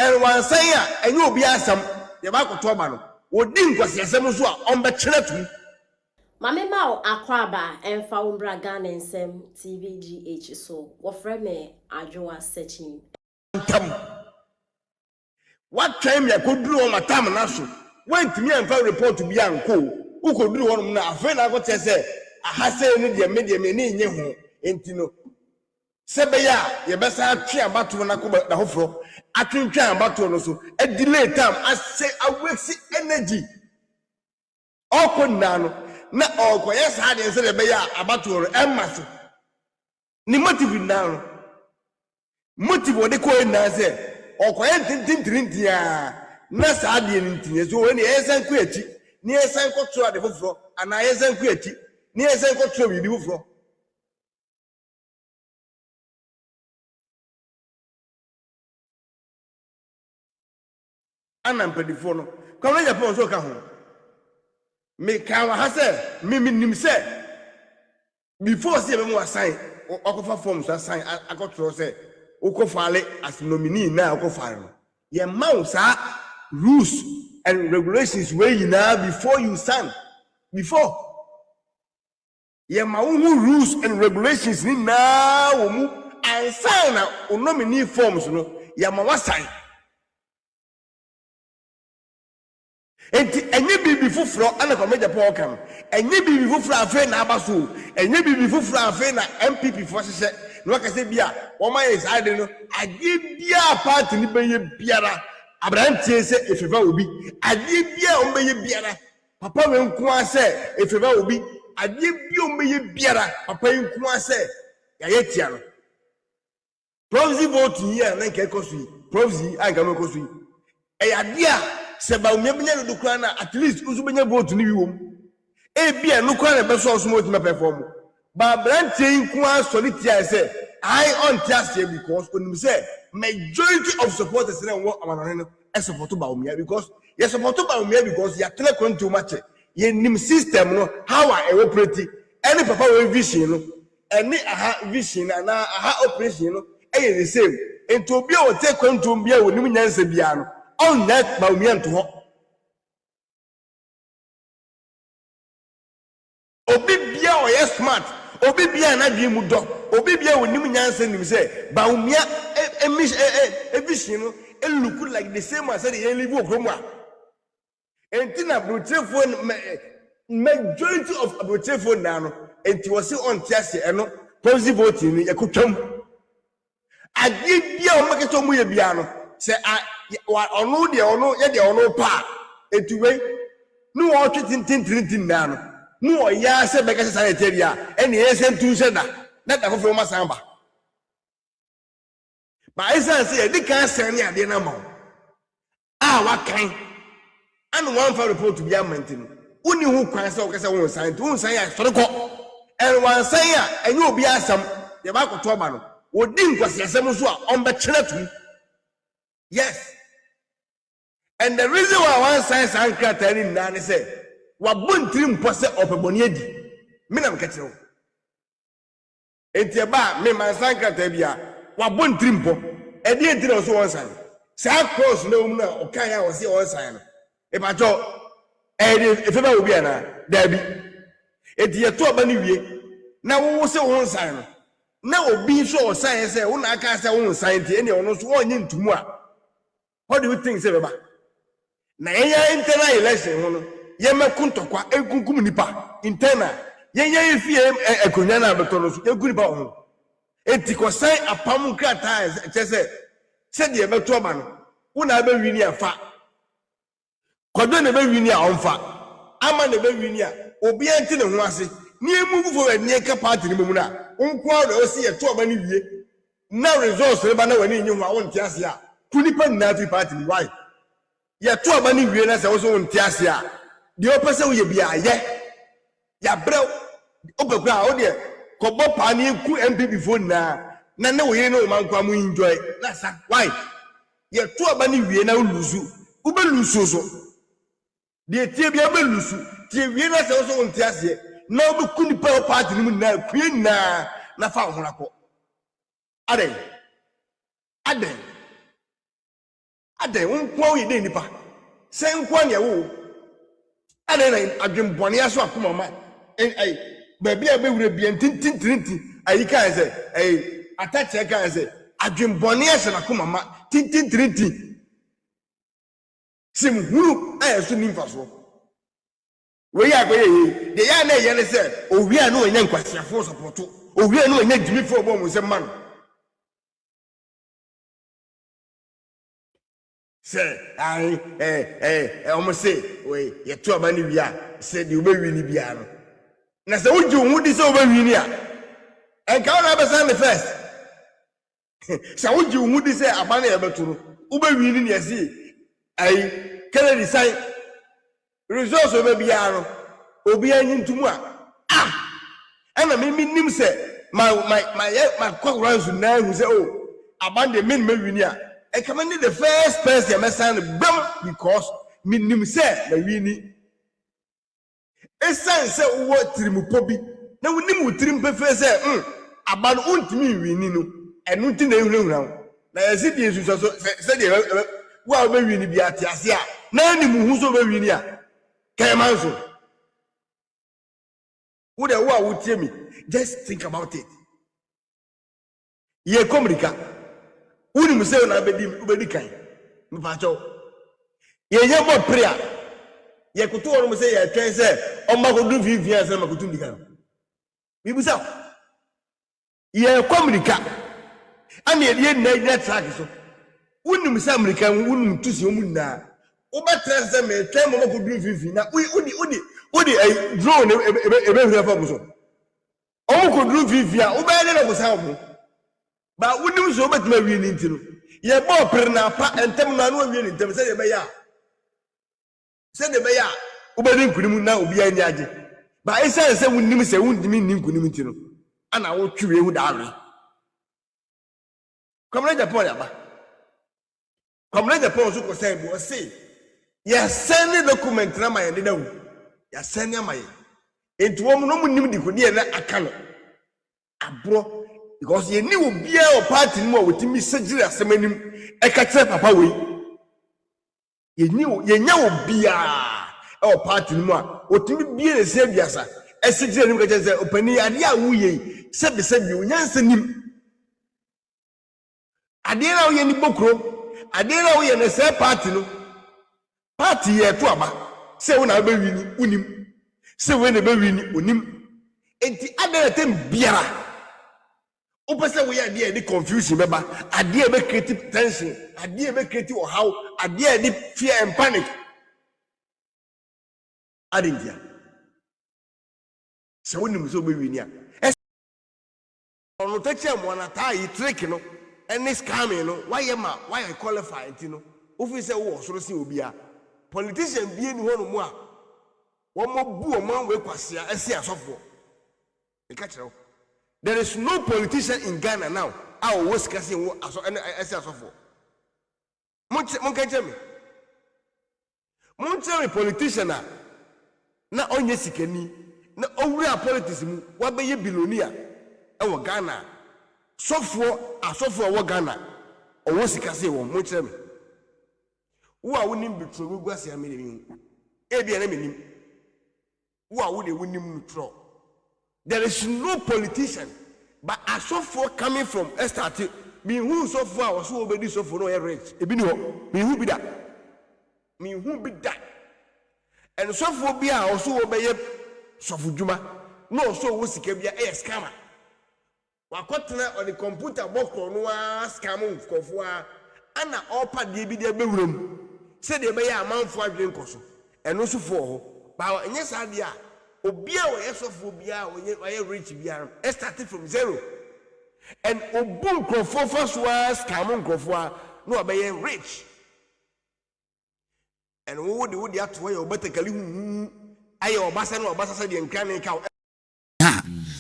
and one say and you be some the back of Tomano. What didn't was your Samusua on the children. Mame Mao Akwaba and Faumbra Gan and Sem TVGH so what me Ajoa searching. What time you could do on my time and also went to me and found report to be uncle who could do one now. Friend, I got to say, I have said media in your home, and you know. Sebeya, you best have try about to when I come back the whole I can try about to also a delay time. I say, I waste energy. Open now. Na oko yes had say le be ya abatoro emaso ni motive now motive wo de ko na say oko yen tintintintin ya na sa de ntin so we ni esan ku achi ni esan ko tro ade foforo ana esan ku achi ni esan ko tro bi foforo ana mpedifo no kwa na Japan so ka ho me can have me nim say before see me assign okofa forms assign I got to say okofale as nominee na okofale ye mouse rules and regulations where you now before you sign before ye rules and regulations ni na wo mu and sign na nominee forms no ye ma sign. Enti enye bibi fufuro ana ko meja po kam enye bibi fufuro afa na abaso enye bibi fufuro afa na MPP fo hye no ka se bia wo ma yes ade no ade bia party ni beye biara abrantie se efeva obi ade bia o beye biara papa we nko ase efeva obi ade bia o beye biara papa nko ase ya yetia no proxy vote here na nke kosu proxy anga me kosu e ya dia seba umenya do kra na at least uzu benya vote ni wiwom e bia no kra na be so so mo perform ba branche nko asolitia say I on tiase because onim say majority of supporters na wo amanono no e support ba umia because you support ba umia because you tell kon too much ye nim system no how I operate any papa we vision no any aha vision na aha operation no e the same ento obi o take kon too bia onim nyansa bia no on that ba umia nto ho obi bia o yes smart obi bia na dwi mu do obi bia onim nyansa nim say ba umia vision no it look like the same as the live okromwa entina brotefone majority of brotefone na no enti was on tiase eno positive voting ni ekotwam ade bia o maketo mu ye bia no say ono de ono ye de ono pa etuwe no o twitintintin na no no o ya se beka se sanete bia ene yesen tun se da na da fofo ma samba ba isa se di kan sen ni ade na ma wa kan and one for report to be a maintain uni hu kwan se o kase won san to san ya sore ko and one san ya enye obi asam ye ba ko to ba no odi nkwase asam so a on be kire tu. Yes. And the reason why one science and creating na ne say wa bontri mpose opeboni adi me na mkatiro enti ba me man san creator bia wa bontri mpo e de enti na so one sign say cross na um na o kan ya o say one sign no e ba jo e de efe ba obi ana da bi enti ye to ba ni wie na wo say one sign no na obi so o sign say wo na aka say one sign ti ene ono so onye ntumu a. What do you think, Seba? Na internal election, hono. Ye me kuntokwa egunkum nipa internal. Ye fie ekonya na betono so egun nipa ho. Enti ko sai apam krata se de beto ba no. Wo na be wini afa. Kodo na be wini a onfa. Ama na be wini a obi enti ne ho ase. Ni emu fo wanie ka party ni mu na. Onko a o si ye to ba ni wie. Na results le ba na wani nyi ho a won ti ase a. Kunipa na fi party why ya to aba ni wie na se wo so nti ase a de o pese wo ye bia ye ya brew obekwa o de ko bo pa ni ku MPP phone na wo ye no man kwa mu enjoy na sa why ya to aba ni wie na luzu wo be luzu so de tie bia be luzu tie wie na se wo so nti ase na wo kunipa party ni mu na kue na fa ho na ko Aden Aden unkwa yi de nipa se nkwa ne wo Aden na adwembone aso akoma ma ai baby a bewure bia tintintinti ayi kan se atache kan se adwembone aso na akoma ma tintintinti sim huru ayeso nimfa so we ya goye de ya na ye ne se owi a no nya nkwasiafo support owi a no nya gyimi fo bo mu se man say almost say we ye to aba ni bia say de obewi ni bia no na say wuji hu di say obewi ni a enka na be say me first say wuji hu di say aba na ye betu no obewi ni na say ai Kennedy say resource obebi a no obi anyi ntumu a ana me nim say my kwakransu na hu say oh aba de me wi ni a I come in the first person I sign bam because minim say na wini. Esan say what trimupobi. Na wini mu trimpe say aban untimi wini no. Enu nti na ehunahuna. Na yesi di esu so say de wa be wini bi atiase a. Na ni mu hu so be wini a. Kaiman so. Wo de wo a wo tie mi. Just think about it. Ye komrika. Uni museo na ubedi kan mpacho ye bo prayer ye kutu onu museo ye twen se o makodu vivia se makodu ndika bibusa ye komrika ani ye na track so uni museo amerika uni tusi omu na obetre se me twen mo makodu vivia na udi drone ebe hura fa buso o makodu vivia obele na busa omu ba wunim so betima wi ni ntino ye bo per na pa entem na no wi ni ntem se de be ya ubedi nkunim na obi anya age ba esa se wunim se wundimi ni nkunim ntino ana wo twiwe hu da awe komre Japan ya ba komre Japan so ko say bo say ya send document na ma ye de dawo ya send ya ma ye entuwo mu no munim di ko de na aka no abro because ye ni obia o party mu a wotimi sagire asemanim e ka kire papa we ye nya obia o party mu a wotimi bie ne se biasa e sagire nim ka kire se opani ade a wo ye se be se bi onyansa nim ade na wo ye ni bokro ade na wo ye ne se party no party ye to aba se wo na be wi ni unim se we ne be wi ni onim enti ade na tem biara opese we ade e confusion beba ade e be create tension ade e be create how ade e dey fear and panic adengia se wonim so be wini a ono tache mo na ta yi trick no any scamming no why qualify enti no ofi se wo soro se obi a politician bie ni hono mu a wo mo bu o man we kwase a ese asofo e ka kire. There is no politician in Ghana now. I was casting as a software. Monkajemi politician na onye sikeni na owura politics mu wa be ye billionaire e wo Ghana software wo Ghana o wo sikase wo monchemi wo a wonim betro wo guase amene e bia na menim wo a wo de wonim nutro. There is no politician, but a software coming from Arrɛst. Me who so far was so obedi so for no rich. Ebi ni ho. Me who be that? Me who be that? And so for be also obey so for Juma. No so wo sika bia e scammer. Wa kotena on the computer box no scam nkofo ana opa de bi de bewuram. Se de be ya amanfo adwen koso. Eno so for ho. Ba enye sa de a obia we esofo bia we rich bia started from zero and obun krofo faswa scam krofo no obey rich and wo de ato we obatakali hu aye obasa no obasa de nkran ka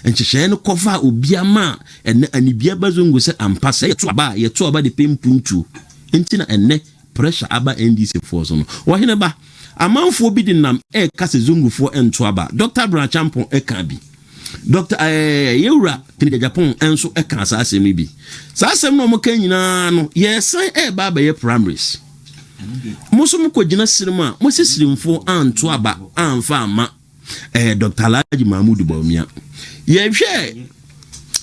enchehye no cover obia ma ene anibia bazongo se ampasa ye to aba de pempuntu enti na ene pressure aba NDC force no wo hene ba amanfo bi dinam kase zungufo ento aba Dr. Branchampon eka bi Dr. Yewura Tini Japan enso eka sa asemi bi sa asem no mo kan nyina no ye san ba ye primaries Musum ko gina sirma musi sirimfo anto aba anfa ama Dr. Alhaji Mahmood Bawumia ye hwe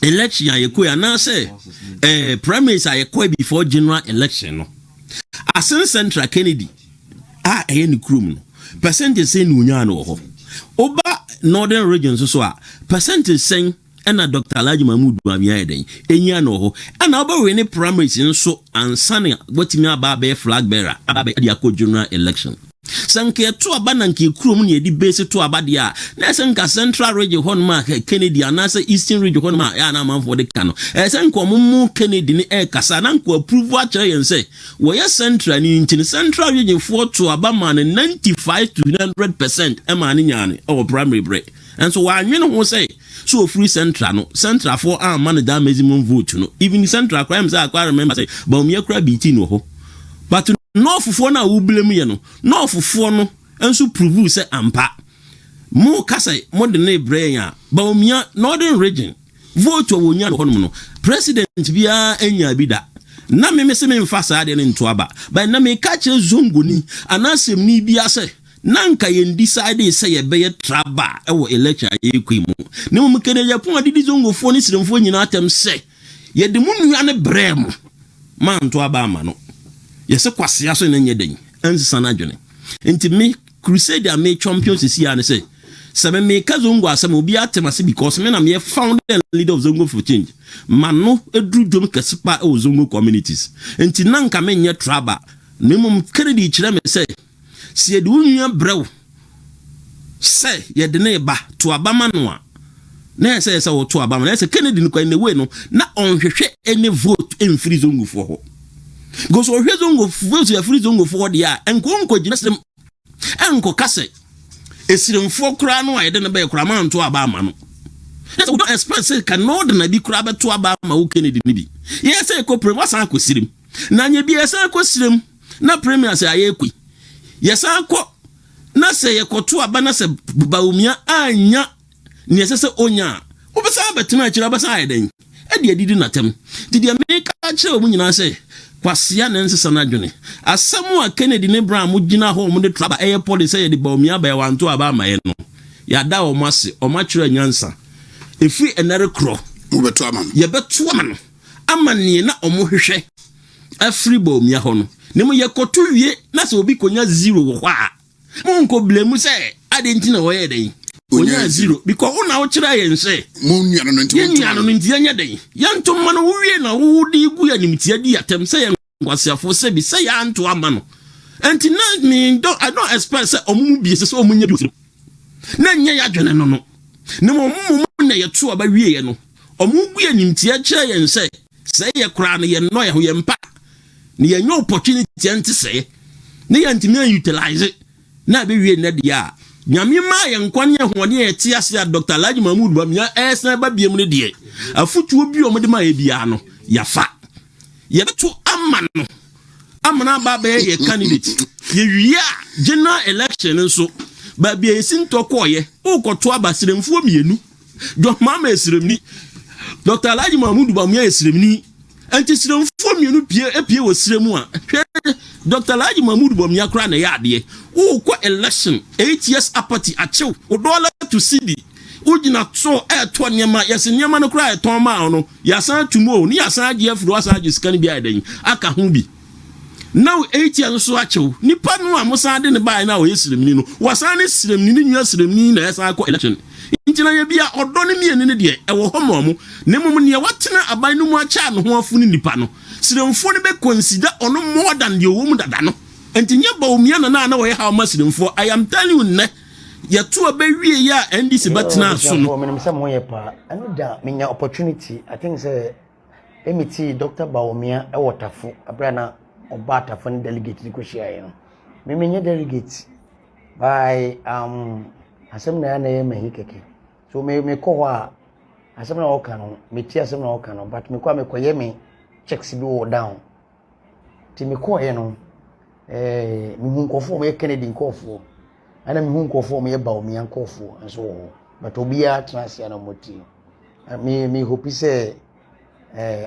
election ayeko ya na say primaries ayeko before general election no asen Central Kennedy eye ni krum no percentage say no nya no ho oba northern region so a percentage say na Dr. Alhaji Mahmood Bawumia eden enya no ho na oba we ni primaries nso ansane wotimi aba be flag bearer aba be dia ko general election sanke to aba na nke krom na edi base to aba dia na sanka Central region hon ma Kennedy anase Eastern region hon ma ya na man for the kano sanka ommu Kennedy ni kasa na nko approve a kire yen say wo ya Central ni ntin Central region for to aba man 95 to 100% e ma ni nyane o primary break and so wa nwene ho say so free Central no Central for man da maximum vote no even Central crime say I remember say Bawumia kra biti no ho but no fufo na wo blame ye no no fufo no enso prove say ampa mo kasa mo de na brain a Bawumia northern region vote wo nya no no president bia enya bida na me se me mfa sa de nto aba ba na me ka che zongoni anasem ni bia say nanka yen decide say ye be traba e wo election ayekwimu ne mo kene ya pon adidi zongofo ni siremfo nyina atem say ye de munua ne brem man to aba ama no yese kwase aso na nyeden ansisa na dwene enti me crusade me champions isi ya ne say sebe me kazongo asem obi atemase because me na me found the leader of Zongo for change mano edru dwom kesipa e Zongo communities enti nanka me nye traba ne mum credit kire me say se de unua brew say ye de ne ba to abama no a na say wo to abama na say Kennedy no kwa ne we no na onhwehwe any vote en free Zongo for ho go so hwe Zongo vote ya free Zongo for dia enko gina sem enko kase esiremfo kra no ayede ne be kra man to abama no that's what expect say can no na bi kra be to abama wo Kennedy ni bi yes say ko premier san ko sirim na nya bi yes ko sirim na premier say ayekwi yes ko na say ye ko to aba na say Bawumia anya ni ese onya obesa betima kira besa ayeden e de didi natem didi America kire o nyina say kwasia na nsesa na dwene asemu a Kennedy ne bra mo gina ho mo de traba air police ye de Bawumia ba wanto aba amaye no ya da o mase o ma kire nyansa efi enere kro mo beto ama no ye beto ama no amane na o mo hwehwe afri Bawumia ho no ne mo ye koto wie na se obi konya 0 wo kwa mo nko blame say Aden na wo ye den onya 0 because una wo kire ye nse mo nua no nti anya den yanto ma no wo wie na wo di gu ya nimtia di atem say kwasiafo se bi say ya anto ama no enti na me I don't expect say omumu bi se omunya bi na nya ya dwene no no ne mo na ye to aba wie ye no omu gu ya nimtia kire ye nse say ye kra no ye no ye ho ye mpa ne ye nyo opportunity enti say ne ye ntimi utilize na be wie na dia nyame ma ye nkwane hone ye ti ase a Dr. Alhaji Mahmood Bawumia esen ba biem ne de afutuo bi o mode ma ye bia no yafa ye beto amano amana ba be ye candidate ye wia general election nso ba bia yesinto koye ukoto abasiremfuo mienu do mama esiremni Dr. Alhaji Mahmood Bawumia esiremni anti siremfuo mienu pie wo siremu a Dr. Alhaji Mahmood Bawumia kra na ya de uko election 8 years apart achew $1 to CD ujina so to nyema yesi nyema no kra to ma no yasan tumo ni yasan age afro asan age scan bi adan aka ho bi now 8 years so achew nipa no amusan de ne bai na o yesiremni no wasan ne siremni ni nwa siremni na yasan ko election ntina ye bia odo ne mieni ne de e wo homo mo ne mum ne watena aban no mu acha no ho afu ni nipa no siremfo ne be consider ono more than the wo mu dada no entinye Bawumia na wo ye ha ma siremfo I am telling you ne ye to abawie ya NDC batena so no me say mo ye pa anu da menya opportunity I think say emiti Dr. Bawumia e wotafo abra na oba atafo ne delegate ni ko share ye no me menye delegate by asem na ya na ye mahi keke so me ko ho a asem na wo kan no me ti asem na wo kan no but me ko ye me checks bi wo down ti me ko ye no me hu nkofo me Kennedy nkofo ana me hu nkofo me Bawumia nkofo so but obia transia na moti me hope say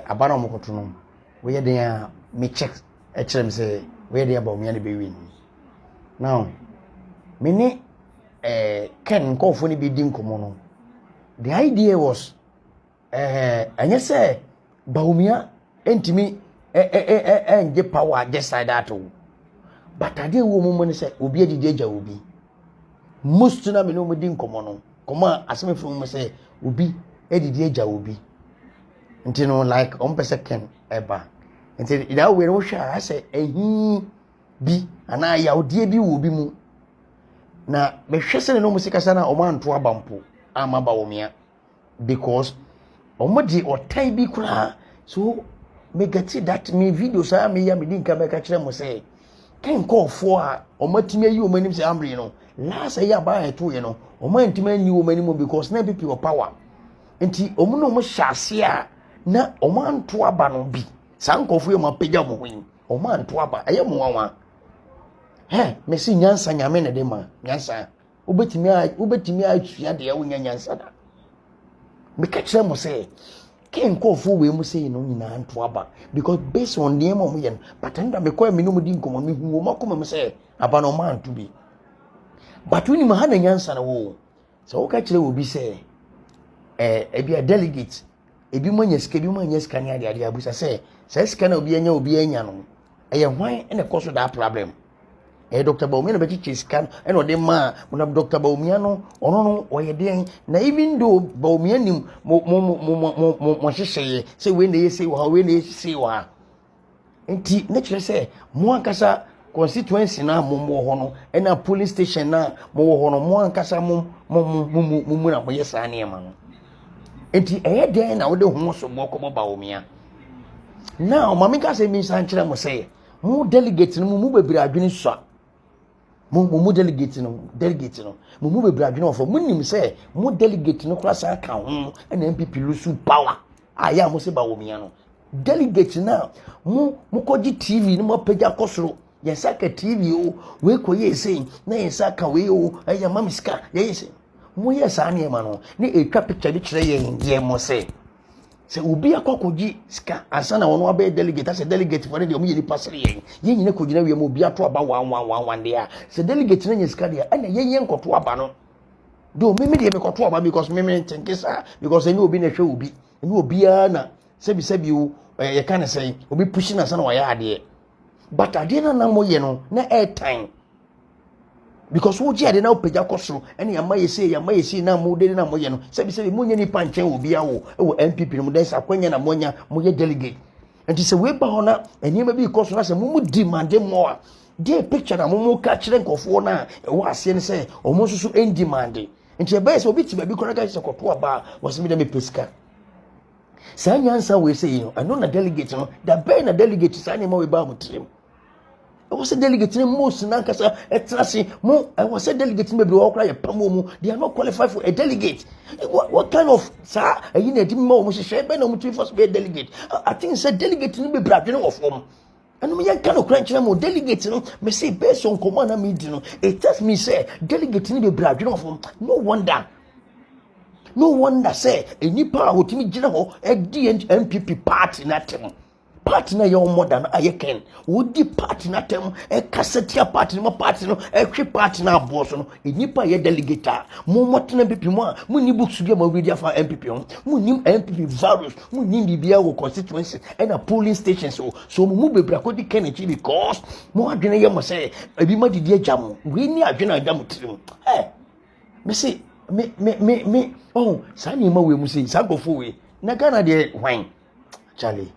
abana mo koto no we ye den me check e kire me say where they about me and be win. Now, many Ken call for any bidding common. The idea was, and yes, sir, Baumia, and get power just like that. But I did woman say, Ubi Deja will be. Most to me no within common. Come on, as me from say, Ubi, Eddie Deja will be. And you know, like on per second, ever. And say, that way, I say, he be, and I, our dear be will be moo. Now, me shesel no musika sana o man to abampo ama ba omia because omodi o tai bi kura so me get that me video sa me ya me din ka be ka kire mo say ken call for a omatimi ayi o manim say amre no last ya ba eto ye no o man ntimi ayi o manim because na people power enti omu no mo hyase a na o man to aba no bi san kofu ye mo pagya mo hin o man to aba aye mo wanwa. Hey, Messi Nyansa Yamena de ma, Nyansa. Ubetimi a tua de awunya Nyansa da. Me catch them say, Ken call for we mu say no nyina anto aba because based on name of yen, but anda me call me no mudi nkomo me hu mo koma me say aba no man to be. But when ma hana Nyansa na wo. So catch le obi say e bi a delegate, e bi mo nyeska bi mo nyeska nya de abusa say scan obi anya no. E hwan e na cause that problem. Dr. Baumia no beti scan and o de ma na Dr. Baumia no ono no oye den na even though Baumia nim mo hyehyeye say we na say wa enti na kire say mo ankasa constituency na mo ho no e na police station na mo ho no mo ankasa mo na mo yesa na ma no enti den na wo de ho so mo ko Baumia now mama ka say mi san kire mo say mo delegate no mo bebira adwene so mu delegate no mu be bradwene ofo munim say mu delegate no kura sa ka ho na MPP lusu power aya mo se ba wo mia no delegate na mu koji TV no mo pagya kosoro yesa ka TV o we koye sei na yesa ka we o aya mamiska yesa mu yesa na ma no ni etwa picture bi kire ye mo say se obi akokoji ska asana wono abe delegate as delegate for the omi ni pasere yen nyine kogina wi mo obi ato aba 111 dia se delegate na nyiska dia ana yen nkoto aba no do me de me koto aba because me think because any obi na hwe obi any obi na sebi o ye kan say obi push na sana wa ya ade but ade na mo ye no na airtime because wo je na opagya kosoro ene ya maye na mo de na mo ye no sebi mo nya ni panche obi awo e MPP no den sa kwanya na mo nya mo ye delegate enti se we ba ho na eni ma bi kosoro na se mo demand more dey picture na mo ka kire nkofo na e wo ase ne se o mo susu en demand enti e ba se obi ti ba bi kora ka se koto aba wo se mi de me pesika sa nyansa we say no ano na delegate no da be na delegate sa ne ma we ba mo trim. I was a delegate in most Nankasa at Trassi. I was a delegate in the Bureaucrat, Pamu. They are not qualified for a delegate. What kind of, sir? You need more, Mrs. Shepard, or first be a delegate. I think it's a delegate in the Brad, of form. And we kind of crunch them or delegates, may say based on commander meeting. It tells me, say, delegate in the Brad, of form. No wonder, say, a new power with me, general, a DNPP party in that time. Partner your modern Ayaken would the partner them a cassetia partner partner a trip partner boss no a nipa ye delegate mo motina MPP mo ni books be mo media for MPP mo nim MPP virus mo nim bibia wo constituency and a polling stations so mo bebra ko di Kennedy because mo adwene ye mo say abi ma di agam we ni adwene agam tirim me say me oh sa ni ma we mu say sa go fo we na Ghana de hwan Charlie